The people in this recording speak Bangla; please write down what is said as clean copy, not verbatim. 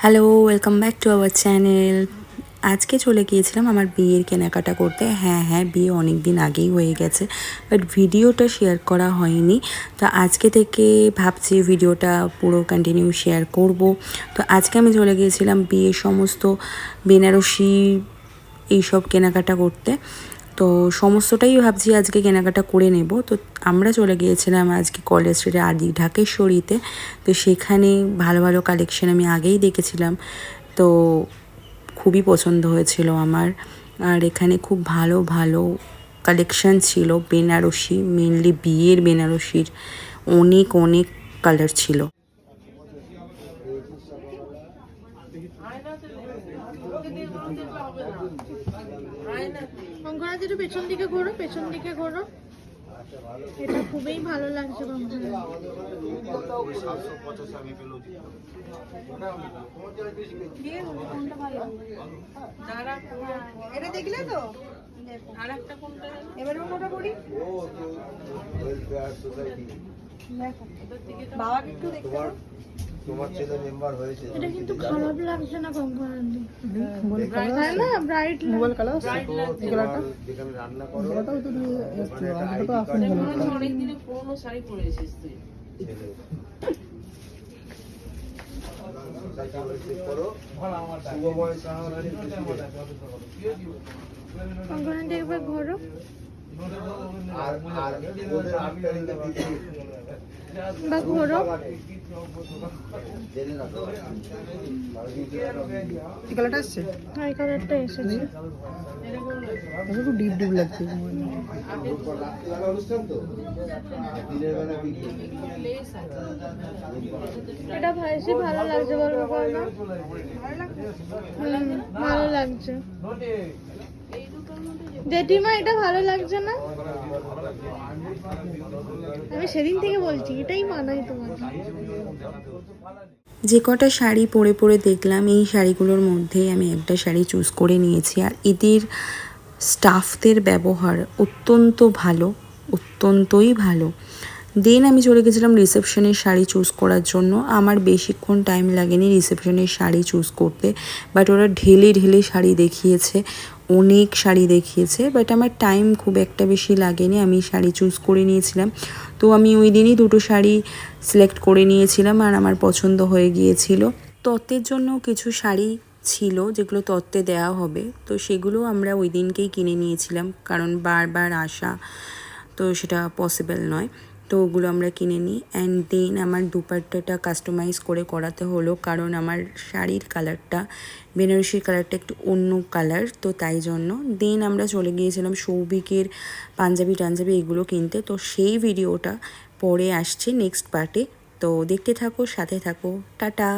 Hello, welcome back to our channel. আজকে চলে গিয়েছিলাম আমার বিয়ের কেনাকাটা করতে। হ্যাঁ, বিয়ে অনেক দিন আগেই হয়ে গেছে, বাট ভিডিওটা শেয়ার করা হয়নি। তো আজকে থেকে ভাবছি ভিডিওটা পুরো কন্টিনিউ শেয়ার করব। তো আজকে আমি চলে গিয়েছিলাম বিয়ের সমস্ত বেনারসি এইসব কেনাকাটা করতে। তো সমস্তটাই ভাবছি আজকে কেনাকাটা করে নেব। তো আমরা চলে গিয়েছিলাম আজকে কলেজ স্ট্রিটে আদি ঢাকেশ্বরীতে। তো সেখানে ভালো ভালো কালেকশন আমি আগেই দেখেছিলাম, তো খুবই পছন্দ হয়েছিল আমার। আর এখানে খুব ভালো ভালো কালেকশন ছিল বেনারসি, মেনলি বিয়ের বেনারসির অনেক অনেক কালার ছিল। পেছন দিকে ঘোরো, পেছন দিকে ঘোরো। এটা খুবই ভালো লাগছে। এটা দেখলে তো এবারে ওটা করি। বাবাকে একটু দেখতে দাও। তোমার ছেলে মেম্বার হয়েছে। এটা কিন্তু খারাপ লাগছে না কঙ্কনাদি। তাই না? ব্রাইট মোবাইল কালার আছে। এই কালারটা যেখানে রান্না করো ওটাও তো নিয়ে এসেছো। আমাকে তো আসেনি। অনেক দিনে পুরনো শাড়ি পরে এসেছিস তুই। কঙ্কনাদি একবার ঘোরো। বা ঘোরো। এই কালারটা আসছে? হ্যাঁ, এই কালারটা এসেছে। খুব ডিপ ডিপ লাগছে। এটা বেশি ভালো লাগছে, বলবো না? ভালো লাগছে জেঠিমা, এটা ভালো লাগছে না? আমি সেদিন থেকে বলছি এটাই মানায় তোমাকে। যে কটা শাড়ি পরে পরে দেখলাম, এই শাড়িগুলোর মধ্যেই আমি একটা শাড়ি চুজ করে নিয়েছি। আর এদের স্টাফদের ব্যবহার অত্যন্ত ভালো, অত্যন্তই ভালো। দেন আমি চলে গেছিলাম রিসেপশনের শাড়ি চুজ করার জন্য। আমার বেশিক্ষণ টাইম লাগেনি রিসেপশনের শাড়ি চুজ করতে, বাট ওরা ঢেলে ঢেলে শাড়ি দেখিয়েছে, অনেক শাড়ি দেখিয়েছে, বাট আমার টাইম খুব একটা বেশি লাগেনি। আমি শাড়ি চুজ করে নিয়েছিলাম। তো আমি ওই দিনই দুটো শাড়ি সিলেক্ট করে নিয়েছিলাম আর আমার পছন্দ হয়ে গিয়েছিল। তত্ত্বের জন্য কিছু শাড়ি ছিল যেগুলো তত্ত্বে দেওয়া হবে, তো সেগুলো আমরা ওই দিনকেই কিনে নিয়েছিলাম, কারণ বারবার আসা তো সেটা পসিবল নয়। তো ওগুলো আমরা কিনে নিই। অ্যান্ড দেন আমার দুপাট্টাটা কাস্টমাইজ করে করাতে হলো, কারণ আমার শাড়ির কালারটা, বেনারসির কালারটা একটু অন্য কালার, তো তাই জন্য। দেন আমরা চলে গিয়েছিলাম সৌভিকের পাঞ্জাবি টাঞ্জাবি এগুলো কিনতে। তো সেই ভিডিওটা পরে আসছে নেক্সট পার্টে, তো দেখতে থাকো, সাথে থাকো। টাটা।